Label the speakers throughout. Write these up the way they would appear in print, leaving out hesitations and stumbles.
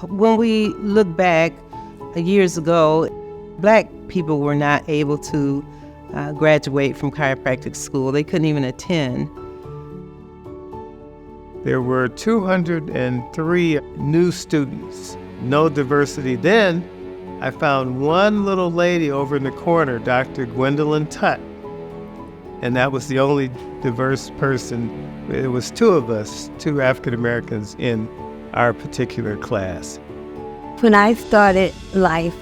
Speaker 1: When we look back years ago, Black people were not able to graduate from chiropractic school. They couldn't even attend.
Speaker 2: There were 203 new students, no diversity. Then I found one little lady over in the corner, Dr. Gwendolyn Tutt, and that was the only diverse person. It was two of us, two African Americans in our particular class.
Speaker 3: When I started life,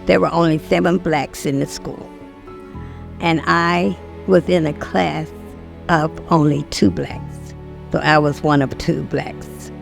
Speaker 3: there were only 7 Blacks in the school, and I was in a class of only 2 Blacks. So I was one of 2 Blacks.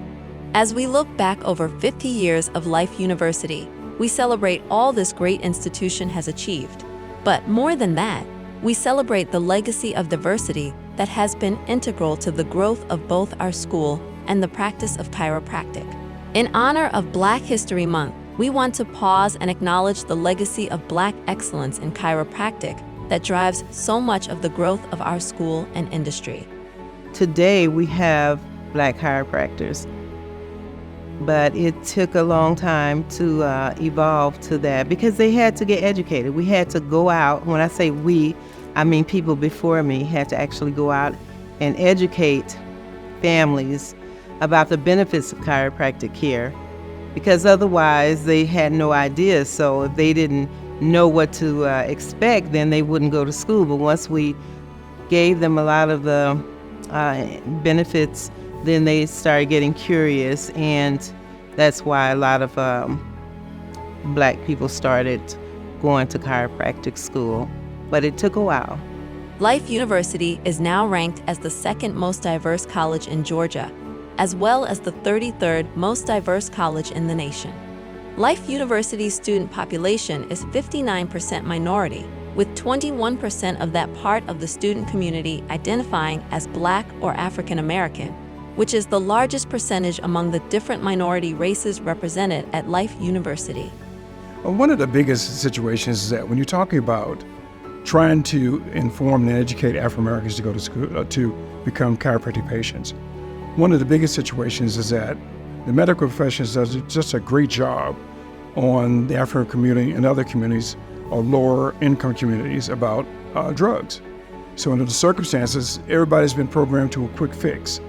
Speaker 4: As we look back over 50 years of Life University, we celebrate all this great institution has achieved. But more than that, we celebrate the legacy of diversity that has been integral to the growth of both our school and the practice of chiropractic. In honor of Black History Month, we want to pause and acknowledge the legacy of Black excellence in chiropractic that drives so much of the growth of our school and industry.
Speaker 1: Today we have Black chiropractors, but it took a long time to evolve to that because they had to get educated. We had to go out. When I say we, I mean people before me had to actually go out and educate families about the benefits of chiropractic care, because otherwise they had no idea. So if they didn't know what to expect, then they wouldn't go to school. But once we gave them a lot of the benefits, then they started getting curious, and that's why a lot of Black people started going to chiropractic school. But it took a while.
Speaker 4: Life University is now ranked as the 2nd most diverse college in Georgia, as well as the 33rd most diverse college in the nation. Life University's student population is 59% minority, with 21% of that part of the student community identifying as Black or African American, which is the largest percentage among the different minority races represented at Life University.
Speaker 5: One of the biggest situations is that when you're talking about trying to inform and educate African Americans to go to school, to become chiropractic patients, one of the biggest situations is that the medical profession does just a great job on the African community and other communities or lower income communities about drugs. So under the circumstances, everybody's been programmed to a quick fix.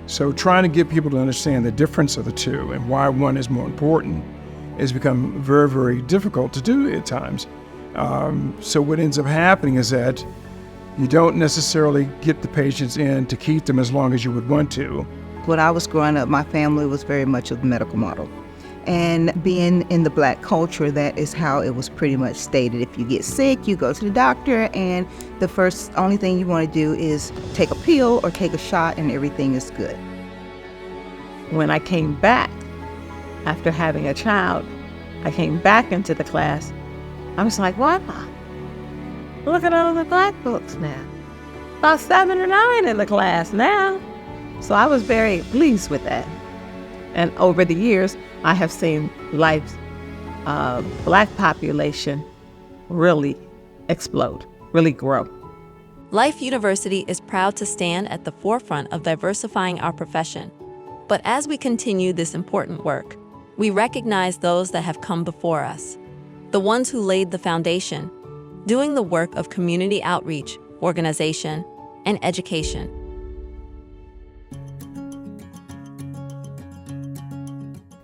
Speaker 5: So trying to get people to understand the difference of the two and why one is more important has become very, very difficult to do at times. So what ends up happening is that you don't necessarily get the patients in to keep them as long as you would want to.
Speaker 6: When I was growing up, my family was very much of the medical model. And being in the Black culture, that is how it was pretty much stated. If you get sick, you go to the doctor, and the only thing you want to do is take a pill or take a shot, and everything is good.
Speaker 7: When I came back after having a child, I came back into the class. I was like, wow, look at all the Black books now. About 7 or 9 in the class now. So I was very pleased with that. And over the years, I have seen Life's Black population really explode, really grow.
Speaker 4: Life University is proud to stand at the forefront of diversifying our profession. But as we continue this important work, we recognize those that have come before us, the ones who laid the foundation, doing the work of community outreach, organization, and education.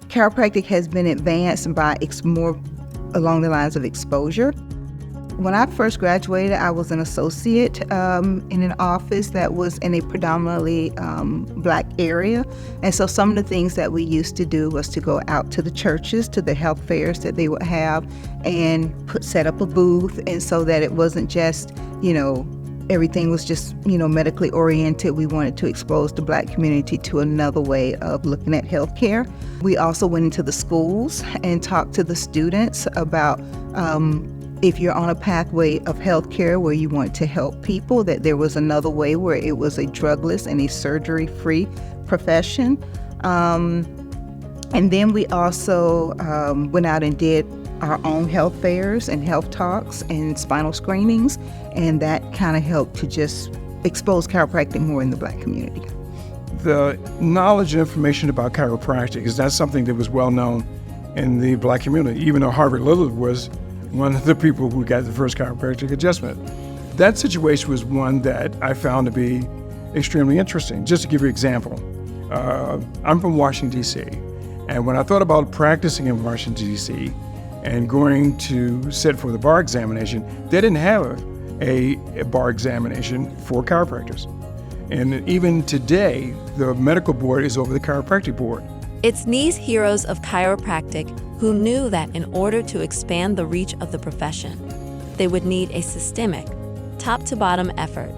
Speaker 6: Chiropractic has been advanced by more along the lines of exposure. When I first graduated, I was an associate in an office that was in a predominantly Black area. And so some of the things that we used to do was to go out to the churches, to the health fairs that they would have, and set up a booth. And so that it wasn't just, everything was just, medically oriented. We wanted to expose the Black community to another way of looking at healthcare. We also went into the schools and talked to the students about if you're on a pathway of healthcare where you want to help people, that there was another way where it was a drugless and a surgery-free profession. And then we also went out and did our own health fairs and health talks and spinal screenings, and that kind of helped to just expose chiropractic more in the Black community.
Speaker 5: the knowledge and information about chiropractic is not something that was well known in the Black community, even though Harvard Lillard was one of the people who got the first chiropractic adjustment. That situation was one that I found to be extremely interesting. Just to give you an example, I'm from Washington, D.C., and when I thought about practicing in Washington, D.C., and going to sit for the bar examination, they didn't have a bar examination for chiropractors. And even today, the medical board is over the chiropractic board.
Speaker 4: It's these heroes of chiropractic who knew that in order to expand the reach of the profession, they would need a systemic, top-to-bottom effort.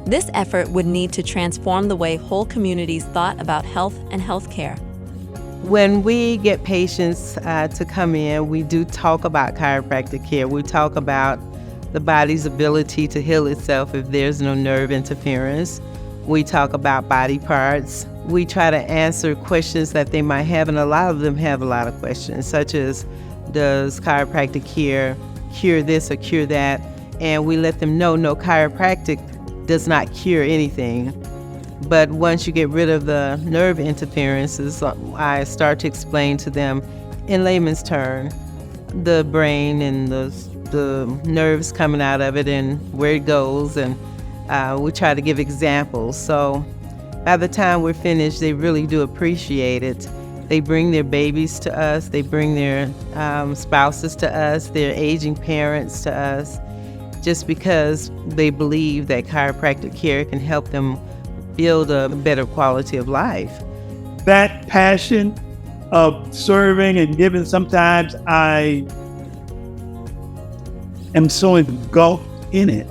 Speaker 4: This effort would need to transform the way whole communities thought about health and healthcare.
Speaker 1: When we get patients to come in, we do talk about chiropractic care. We talk about the body's ability to heal itself if there's no nerve interference. We talk about body parts. We try to answer questions that they might have, and a lot of them have a lot of questions, such as, does chiropractic care cure this or cure that? And we let them know, no, chiropractic does not cure anything. But once you get rid of the nerve interferences, I start to explain to them in layman's term the brain and the nerves coming out of it and where it goes, and we try to give examples. So by the time we're finished, they really do appreciate it. They bring their babies to us, they bring their spouses to us, their aging parents to us, just because they believe that chiropractic care can help them build a better quality of life.
Speaker 8: That passion of serving and giving, sometimes I am so engulfed in it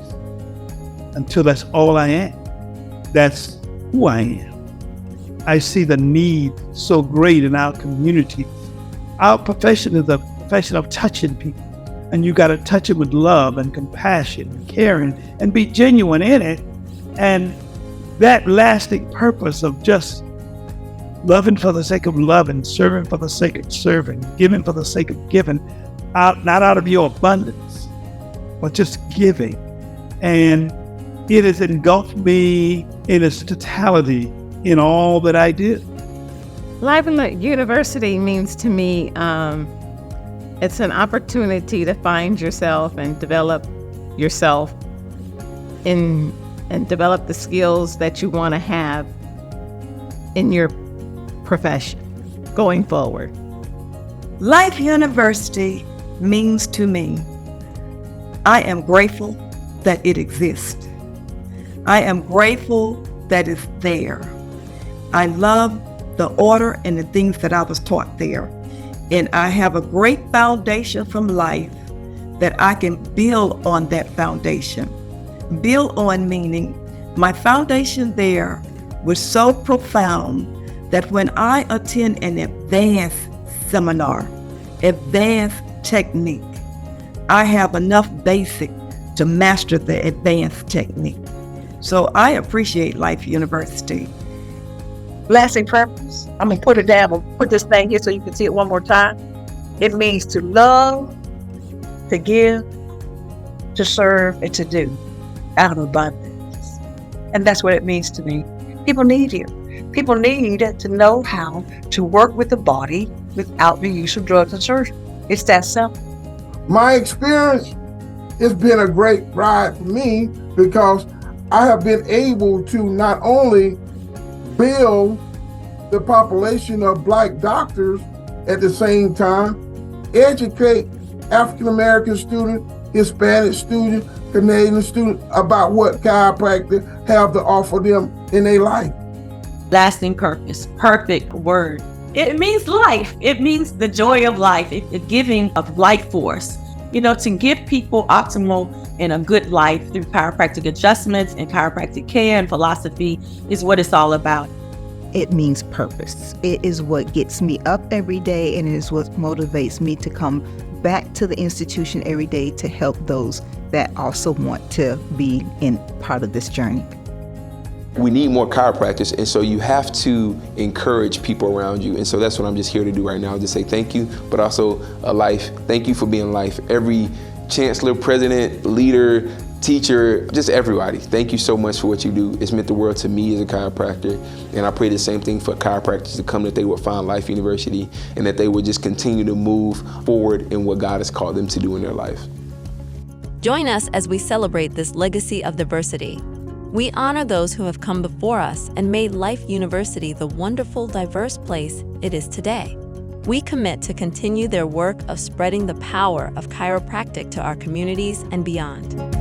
Speaker 8: until that's all I am. That's who I am. I see the need so great in our community. Our profession is a profession of touching people, and you got to touch them with love and compassion and caring and be genuine in it. And that lasting purpose of just loving for the sake of loving, serving for the sake of serving, giving for the sake of giving, not out of your abundance, but just giving. And it has engulfed me in its totality in all that I do.
Speaker 7: Life in the university means to me, it's an opportunity to find yourself and develop yourself and develop the skills that you want to have in your profession going forward.
Speaker 9: Life University means to me, I am grateful that it exists. I am grateful that it's there. I love the order and the things that I was taught there. And I have a great foundation from life that I can build on that foundation. Build on meaning my foundation there was so profound that when I attend an advanced seminar, advanced technique, I have enough basic to master the advanced technique. So I appreciate Life University.
Speaker 10: Lasting purpose. I'm gonna put it down. I'll put this thing here so you can see it one more time. It means to love, to give, to serve, and to do out of abundance. And that's what it means to me. People need you. People need to know how to work with the body without the use of drugs and surgery. It's that simple.
Speaker 11: My experience has been a great ride for me because I have been able to not only build the population of Black doctors, at the same time educate African-American students, Hispanic students, Canadian students about what chiropractic have to offer them in their life.
Speaker 12: Lasting purpose, perfect word. It means life. It means the joy of life, the giving of life force. You know, to give people optimal and a good life through chiropractic adjustments and chiropractic care and philosophy is what it's all about.
Speaker 6: It means purpose. It is what gets me up every day, and it is what motivates me to come back to the institution every day to help those that also want to be in part of this journey.
Speaker 13: We need more chiropractors, and so you have to encourage people around you. And so that's what I'm just here to do right now, just say thank you, but also Life, thank you for being Life. Every chancellor, president, leader, teacher, just everybody. Thank you so much for what you do. It's meant the world to me as a chiropractor, and I pray the same thing for chiropractors to come, that they would find Life University and that they would just continue to move forward in what God has called them to do in their life.
Speaker 4: Join us as we celebrate this legacy of diversity. We honor those who have come before us and made Life University the wonderful, diverse place it is today. We commit to continue their work of spreading the power of chiropractic to our communities and beyond.